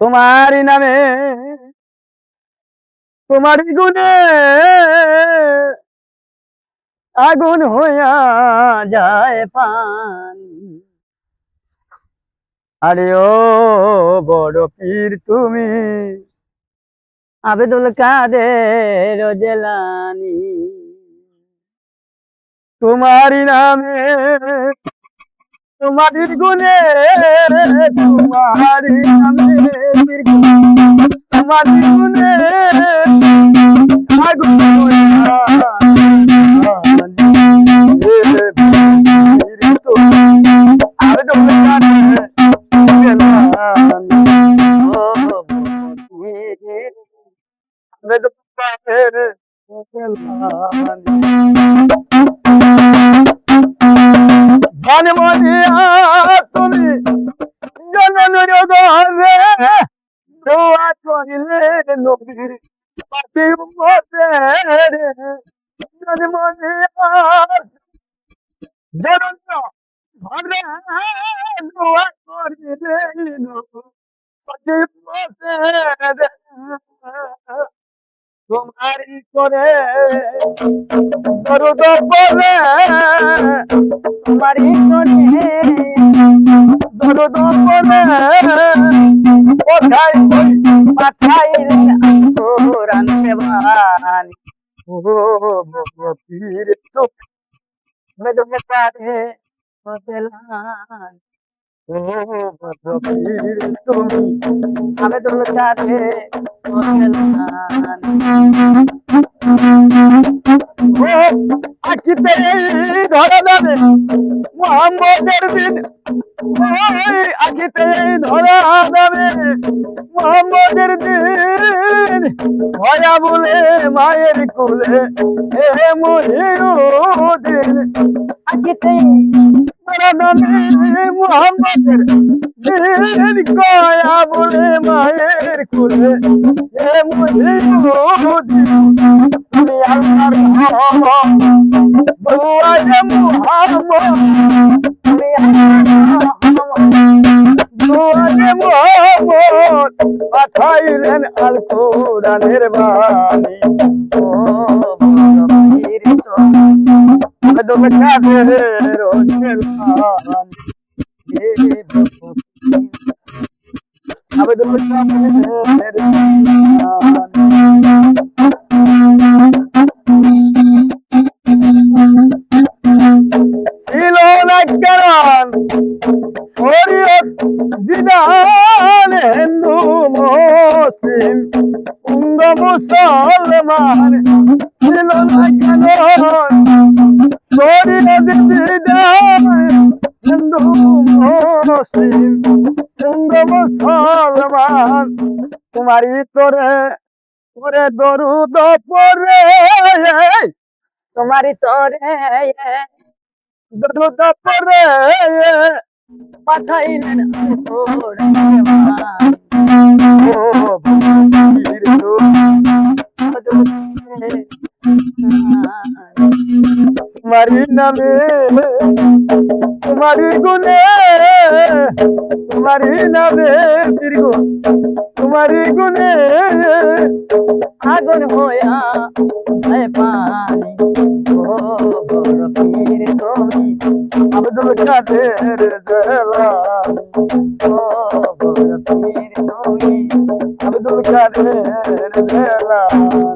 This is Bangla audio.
তোমারই নামে তোমারই গুণে আগুন হইয়া যায় পানি। আরে ও বড় পীর তুমি আবেদুল কাদের জেলানি। তোমারই নামে তোমারই গুণে তোমারই নামে তোমারই গুণে আগুন হইয়া আবেদুল কাদের তুমি জননীর গলে দোয়া করিলে নবীর পাতি উম্মতে রে জনমনে জনন্য ঘরে দোয়া করিলে নবীর পাতি উম্মতে রে তোমারি করে দরুদ পড়ে তোমারি করে দরুদ পড়ে কোথায় কই পাঠাইলেন কোরআন দেবানি। ও পীর তো মেদনে কারে বদলান। ও পীর তুমি আবেদুল কাদের বদলান। আখিতে ধরা যাবে মোহাম্মদের দিন, আখিতে ধরা যাবে মোহাম্মদের দিন। ভয়া বলে মায়ের কোলে হে মহিউদ্দিন। আখিতে ধরা যাবে মোহাম্মদের দিন, কয়া বলে মায়ের কোলে হে মহিউদ্দিন। তুমি আল্লাহর দুয়ারে মুহাম্মদ, তুমি দুয়ারে মুহাম্মদ পাঠাইলেন আল কোরআনের বাণী। ও পীর তুমি আবেদুল কাদের জেলানি। আবেদুল কাদের ছিল না কারণ শরীয়ত বিধান, হিন্দু মুসলিম উঙ্গ মুসলমান। ছিল না কারণ শরীয়ত বিধান, হিন্দু মুসলিম উঙ্গ মুসলমান। তোমারই তোরে তোরে দরুদ পড়ে তোমারই তোরে দরুদ পড়ে পাঠাইলেন কোরআন দেবানি। ও পীর তোমারই নামে তোমারই গুণে তোমারই নামে পীর গো তোমারই গুণে আগুন হইয়া যায় পানি। ও বড় পীর তুমি আবেদুল কাদের জেলানি। ও বড় পীর তুমি আবেদুল কাদের জেলানি।